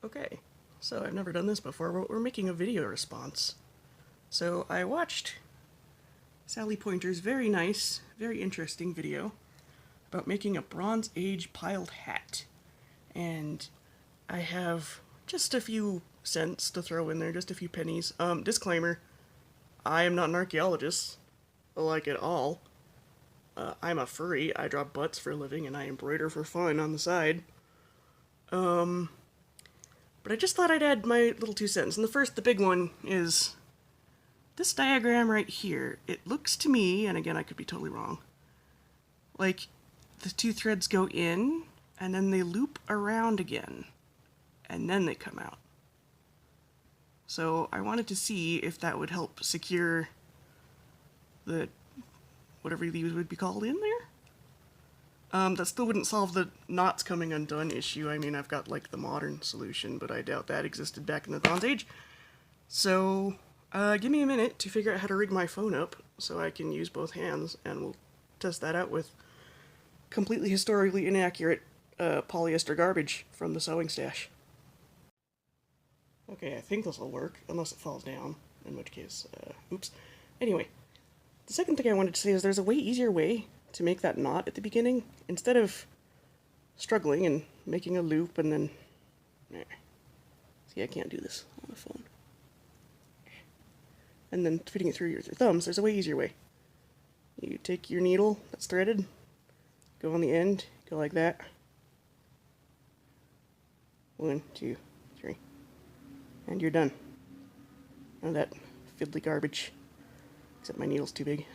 Okay, so I've never done this before, but we're making a video response. So I watched Sally Pointer's very nice, very interesting video about making a Bronze Age piled hat. And I have just a few cents to throw in there, just a few pennies. Disclaimer, I am not an archaeologist, like at all. I'm a furry, I draw butts for a living, and I embroider for fun on the side. But I just thought I'd add my little 2 cents. And the big one is this diagram right here. It looks to me, and again I could be totally wrong, like the two threads go in, and then they loop around again, and then they come out. So I wanted to see if that would help secure the, whatever these would be called, in there. That still wouldn't solve the knots coming undone issue. I mean, I've got like the modern solution, but I doubt that existed back in the Bronze Age. So, give me a minute to figure out how to rig my phone up so I can use both hands, and we'll test that out with completely historically inaccurate polyester garbage from the sewing stash. Okay, I think this will work, unless it falls down, in which case, oops. Anyway, the second thing I wanted to say is there's a way easier way to make that knot at the beginning, instead of struggling and making a loop and then... See, I can't do this on the phone. And then fitting it through your thumbs, there's a way easier way. You take your needle that's threaded, go on the end, go like that. 1, 2, 3. And you're done. None of that fiddly garbage. Except my needle's too big.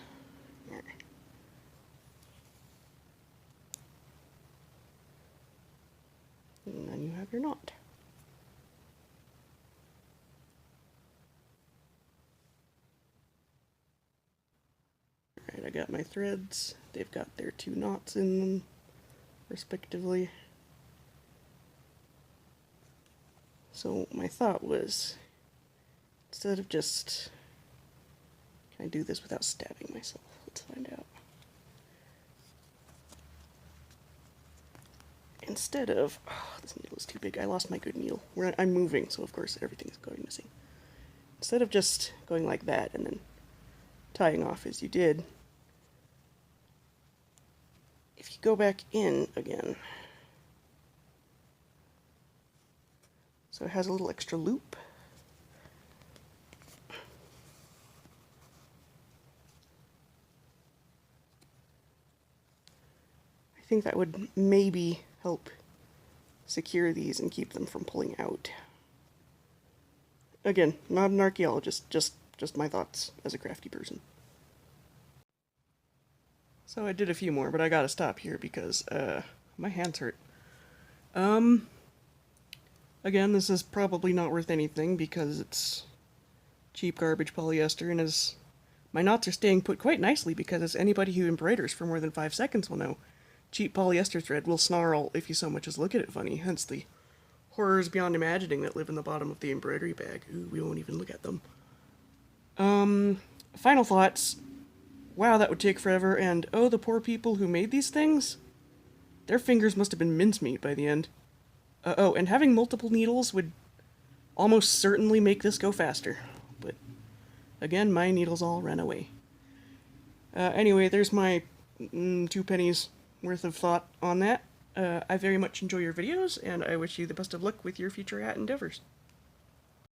And then you have your knot. Alright, I got my threads. They've got their 2 knots in them, respectively. So my thought was, instead of just... Can I do this without stabbing myself? Let's find out. Instead of... Oh, this needle is too big. I lost my good needle. I'm moving, so of course everything's going missing. Instead of just going like that and then tying off as you did, if you go back in again, so it has a little extra loop. I think that would maybe help secure these and keep them from pulling out. Again, not an archaeologist, just my thoughts as a crafty person. So I did a few more, but I gotta stop here because my hands hurt. Again, this is probably not worth anything because it's cheap garbage polyester, and as my knots are staying put quite nicely, because as anybody who embroiders for more than 5 seconds will know, cheap polyester thread will snarl if you so much as look at it funny, hence the horrors beyond imagining that live in the bottom of the embroidery bag. Ooh, we won't even look at them. Final thoughts. Wow, that would take forever, and oh, the poor people who made these things? Their fingers must have been mincemeat by the end. Oh, and having multiple needles would almost certainly make this go faster. But, again, my needles all ran away. Anyway, there's my 2 pennies worth of thought on that. I very much enjoy your videos, and I wish you the best of luck with your future hat endeavors.